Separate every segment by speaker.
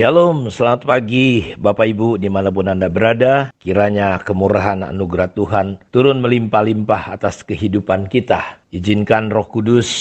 Speaker 1: Shalom, selamat pagi Bapak Ibu dimanapun Anda berada. Kiranya kemurahan anugerah Tuhan turun melimpah-limpah atas kehidupan kita. Izinkan Roh Kudus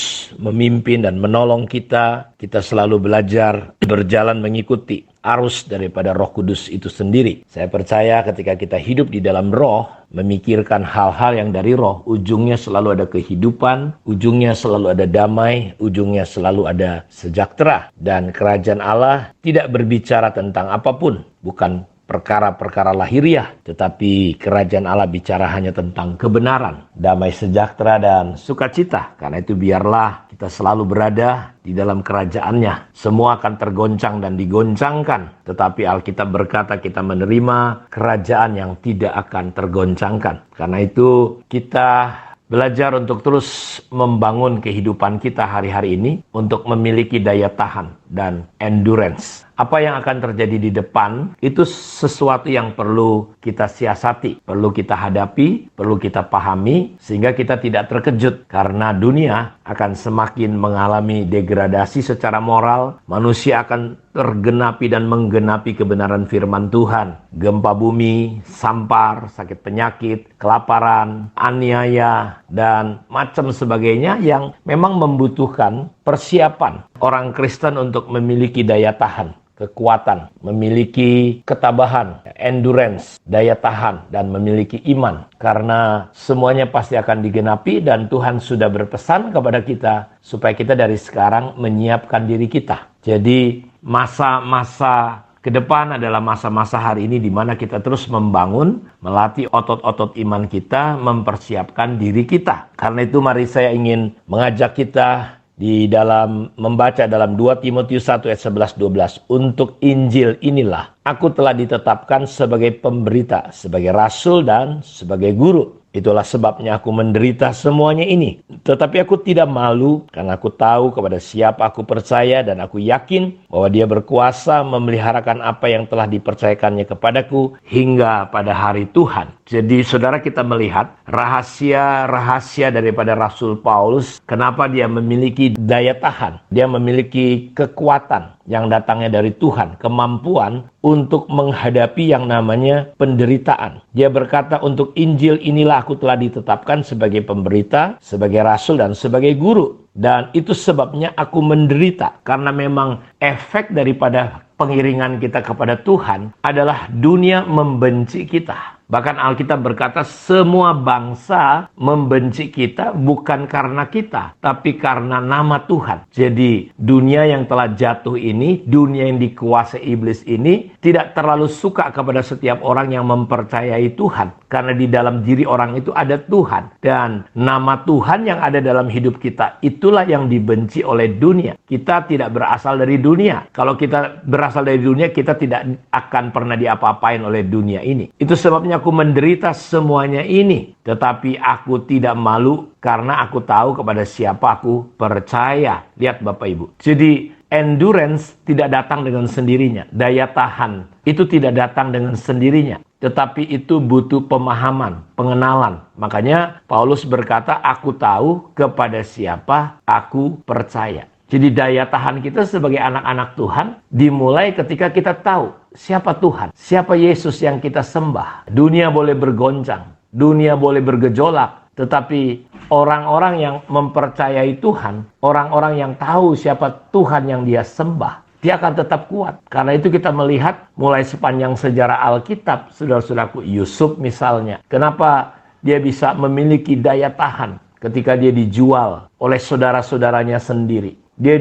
Speaker 1: memimpin dan menolong kita. Kita selalu belajar berjalan mengikuti arus daripada Roh Kudus itu sendiri. Saya percaya ketika kita hidup di dalam Roh, memikirkan hal-hal yang dari Roh, ujungnya selalu ada kehidupan, ujungnya selalu ada damai, ujungnya selalu ada sejahtera. Dan kerajaan Allah tidak berbicara tentang apapun, bukan perkara-perkara lahiriah, tetapi kerajaan Allah bicara hanya tentang kebenaran, damai sejahtera dan sukacita. Karena itu biarlah kita selalu berada di dalam kerajaannya. Semua akan tergoncang dan digoncangkan, tetapi Alkitab berkata kita menerima kerajaan yang tidak akan tergoncangkan. Karena itu kita belajar untuk terus membangun kehidupan kita hari-hari ini untuk memiliki daya tahan dan endurance. Apa yang akan terjadi di depan itu sesuatu yang perlu kita siasati, perlu kita hadapi, perlu kita pahami, sehingga kita tidak terkejut karena dunia akan semakin mengalami degradasi secara moral. Manusia akan tergenapi dan menggenapi kebenaran firman Tuhan. Gempa bumi, sampar, sakit penyakit, kelaparan, aniaya, dan macam sebagainya yang memang membutuhkan persiapan orang Kristen untuk memiliki daya tahan, kekuatan, memiliki ketabahan, endurance, daya tahan, dan memiliki iman. Karena semuanya pasti akan digenapi dan Tuhan sudah berpesan kepada kita supaya kita dari sekarang menyiapkan diri kita. Jadi masa-masa ke depan adalah masa-masa hari ini di mana kita terus membangun, melatih otot-otot iman kita, mempersiapkan diri kita. Karena itu mari saya ingin mengajak kita di dalam membaca dalam 2 Timotius 1 ayat 11-12. Untuk Injil inilah aku telah ditetapkan sebagai pemberita, sebagai rasul dan sebagai guru. Itulah sebabnya aku menderita semuanya ini. Tetapi aku tidak malu karena aku tahu kepada siapa aku percaya dan aku yakin bahwa dia berkuasa memeliharakan apa yang telah dipercayakannya kepadaku hingga pada hari Tuhan. Jadi saudara, kita melihat rahasia-rahasia daripada Rasul Paulus. Kenapa dia memiliki daya tahan? Dia memiliki kekuatan yang datangnya dari Tuhan, kemampuan untuk menghadapi yang namanya penderitaan. Dia berkata, untuk Injil inilah aku telah ditetapkan sebagai pemberita, sebagai rasul dan sebagai guru. Dan itu sebabnya aku menderita, karena memang efek daripada pengiringan kita kepada Tuhan adalah dunia membenci kita. Bahkan Alkitab berkata semua bangsa membenci kita bukan karena kita, tapi karena nama Tuhan. Jadi dunia yang telah jatuh ini, dunia yang dikuasai iblis ini, tidak terlalu suka kepada setiap orang yang mempercayai Tuhan. Karena di dalam diri orang itu ada Tuhan. Dan nama Tuhan yang ada dalam hidup kita, itulah yang dibenci oleh dunia. Kita tidak berasal dari dunia. Kalau kita berasal dari dunia, kita tidak akan pernah diapa-apain oleh dunia ini. Itu sebabnya aku menderita semuanya ini, tetapi aku tidak malu karena aku tahu kepada siapa aku percaya. Lihat Bapak Ibu. Jadi endurance tidak datang dengan sendirinya. Daya tahan itu tidak datang dengan sendirinya. Tetapi itu butuh pemahaman, pengenalan. Makanya Paulus berkata, aku tahu kepada siapa aku percaya. Jadi daya tahan kita sebagai anak-anak Tuhan dimulai ketika kita tahu siapa Tuhan, siapa Yesus yang kita sembah. Dunia boleh bergoncang, dunia boleh bergejolak, tetapi orang-orang yang mempercayai Tuhan, orang-orang yang tahu siapa Tuhan yang dia sembah, dia akan tetap kuat. Karena itu kita melihat mulai sepanjang sejarah Alkitab, saudara-saudaraku, Yusuf misalnya. Kenapa dia bisa memiliki daya tahan ketika dia dijual oleh saudara-saudaranya sendiri? Dia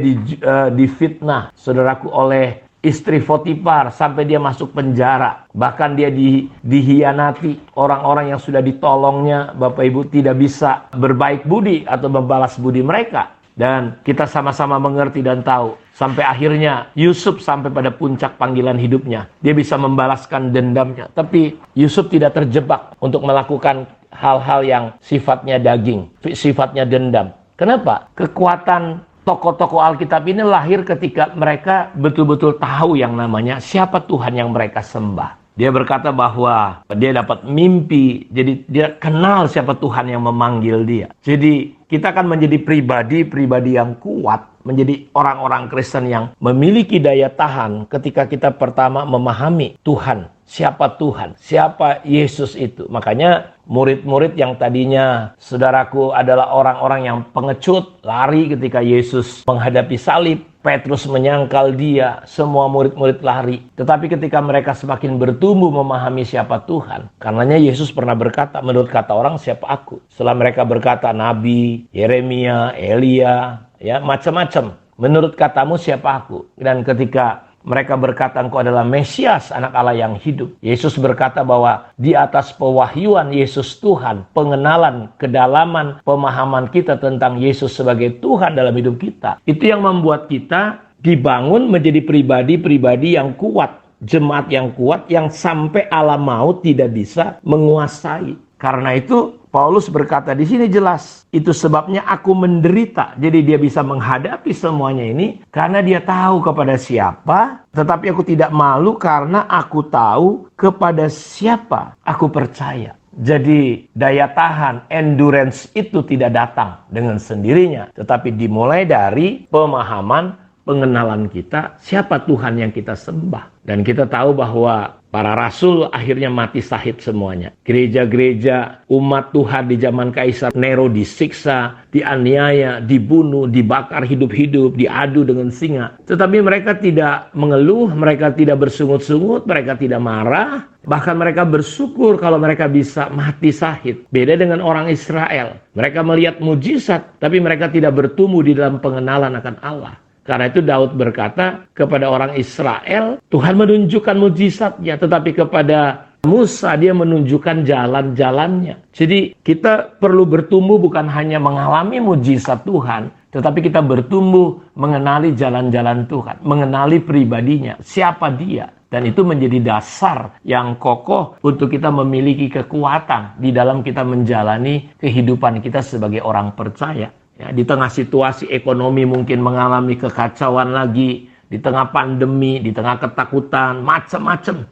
Speaker 1: difitnah, saudaraku, oleh istri Potifar sampai dia masuk penjara. Bahkan dia dihianati. Orang-orang yang sudah ditolongnya, Bapak Ibu, tidak bisa berbaik budi atau membalas budi mereka. Dan kita sama-sama mengerti dan tahu. Sampai akhirnya Yusuf sampai pada puncak panggilan hidupnya. Dia bisa membalaskan dendamnya. Tapi Yusuf tidak terjebak untuk melakukan hal-hal yang sifatnya daging, sifatnya dendam. Kenapa? Kekuatan tokoh-tokoh Alkitab ini lahir ketika mereka betul-betul tahu yang namanya siapa Tuhan yang mereka sembah. Dia berkata bahwa dia dapat mimpi, jadi dia kenal siapa Tuhan yang memanggil dia. Jadi kita akan menjadi pribadi yang kuat, menjadi orang-orang Kristen yang memiliki daya tahan ketika kita pertama memahami Tuhan. Siapa Tuhan? Siapa Yesus itu? Makanya murid-murid yang tadinya saudaraku adalah orang-orang yang pengecut, lari ketika Yesus menghadapi salib. Petrus menyangkal dia, semua murid-murid lari. Tetapi ketika mereka semakin bertumbuh memahami siapa Tuhan, karenanya Yesus pernah berkata, menurut kata orang, siapa aku? Setelah mereka berkata, Nabi, Yeremia, Elia, ya macam-macam. Menurut katamu siapa aku? Dan ketika mereka berkata engkau adalah Mesias, anak Allah yang hidup, Yesus berkata bahwa di atas pewahyuan Yesus Tuhan, pengenalan, kedalaman, pemahaman kita tentang Yesus sebagai Tuhan dalam hidup kita, itu yang membuat kita dibangun menjadi pribadi-pribadi yang kuat, jemaat yang kuat, yang sampai alam maut tidak bisa menguasai. Karena itu Paulus berkata di sini jelas, itu sebabnya aku menderita. Jadi dia bisa menghadapi semuanya ini karena dia tahu kepada siapa, tetapi aku tidak malu karena aku tahu kepada siapa aku percaya. Jadi daya tahan, endurance itu tidak datang dengan sendirinya, tetapi dimulai dari pemahaman, pengenalan kita, siapa Tuhan yang kita sembah. Dan kita tahu bahwa para rasul akhirnya mati syahid semuanya. Gereja-gereja umat Tuhan di zaman Kaisar Nero disiksa, dianiaya, dibunuh, dibakar hidup-hidup, diadu dengan singa. Tetapi mereka tidak mengeluh, mereka tidak bersungut-sungut, mereka tidak marah. Bahkan mereka bersyukur kalau mereka bisa mati syahid. Beda dengan orang Israel. Mereka melihat mujizat, tapi mereka tidak bertumbuh di dalam pengenalan akan Allah. Karena itu Daud berkata kepada orang Israel, Tuhan menunjukkan mujizatnya, tetapi kepada Musa dia menunjukkan jalan-jalannya. Jadi kita perlu bertumbuh bukan hanya mengalami mujizat Tuhan, tetapi kita bertumbuh mengenali jalan-jalan Tuhan, mengenali pribadinya, siapa dia. Dan itu menjadi dasar yang kokoh untuk kita memiliki kekuatan di dalam kita menjalani kehidupan kita sebagai orang percaya. Ya, di tengah situasi ekonomi mungkin mengalami kekacauan lagi, di tengah pandemi, di tengah ketakutan, macam-macam.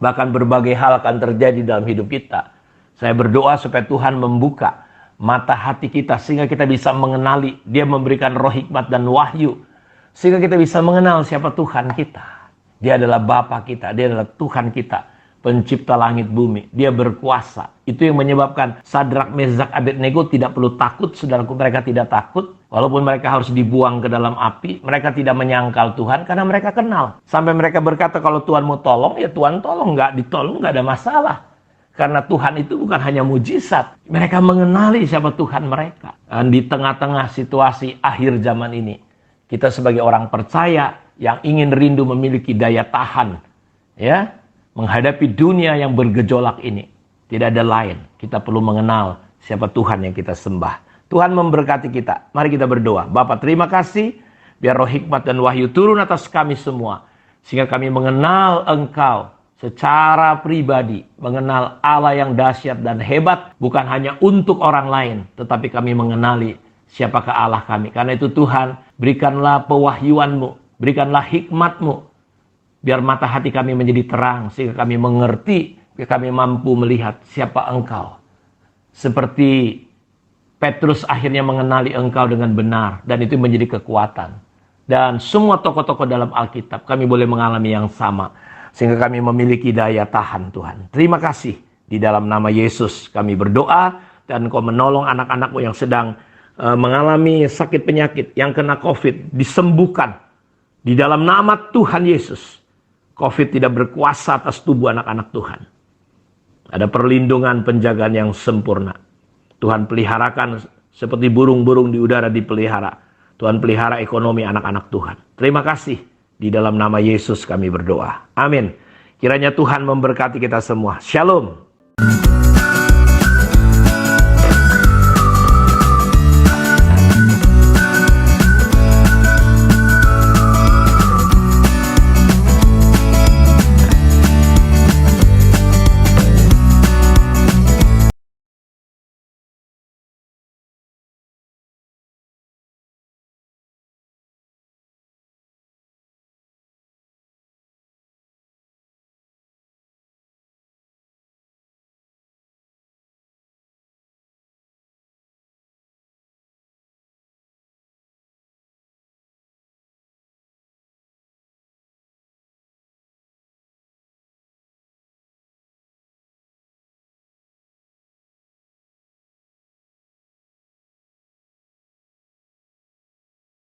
Speaker 1: Bahkan berbagai hal akan terjadi dalam hidup kita. Saya berdoa supaya Tuhan membuka mata hati kita sehingga kita bisa mengenali. Dia memberikan roh hikmat dan wahyu sehingga kita bisa mengenal siapa Tuhan kita. Dia adalah Bapa kita, dia adalah Tuhan kita, pencipta langit bumi. Dia berkuasa. Itu yang menyebabkan Sadrak, Meshak, Abednego tidak perlu takut, saudaraku. Mereka tidak takut. Walaupun mereka harus dibuang ke dalam api, mereka tidak menyangkal Tuhan karena mereka kenal. Sampai mereka berkata, kalau Tuhan mau tolong, ya Tuhan tolong. Nggak ditolong, nggak ada masalah. Karena Tuhan itu bukan hanya mujizat. Mereka mengenali siapa Tuhan mereka. Dan di tengah-tengah situasi akhir zaman ini, kita sebagai orang percaya yang ingin rindu memiliki daya tahan, ya, menghadapi dunia yang bergejolak ini. Tidak ada lain. Kita perlu mengenal siapa Tuhan yang kita sembah. Tuhan memberkati kita. Mari kita berdoa. Bapa, terima kasih. Biar roh hikmat dan wahyu turun atas kami semua. Sehingga kami mengenal Engkau secara pribadi. Mengenal Allah yang dahsyat dan hebat. Bukan hanya untuk orang lain. Tetapi kami mengenali siapakah Allah kami. Karena itu Tuhan, berikanlah pewahyuan-Mu. Berikanlah hikmat-Mu. Biar mata hati kami menjadi terang. Sehingga kami mengerti. Kami mampu melihat siapa Engkau. Seperti Petrus akhirnya mengenali Engkau dengan benar. Dan itu menjadi kekuatan. Dan semua tokoh-tokoh dalam Alkitab kami boleh mengalami yang sama. Sehingga kami memiliki daya tahan Tuhan. Terima kasih. Di dalam nama Yesus kami berdoa. Dan Engkau menolong anak-anak-Mu yang sedang mengalami sakit penyakit. Yang kena COVID. Disembuhkan. Di dalam nama Tuhan Yesus. COVID tidak berkuasa atas tubuh anak-anak Tuhan. Ada perlindungan penjagaan yang sempurna. Tuhan peliharakan seperti burung-burung di udara dipelihara. Tuhan pelihara ekonomi anak-anak Tuhan. Terima kasih. Di dalam nama Yesus kami berdoa. Amin. Kiranya Tuhan memberkati kita semua. Shalom.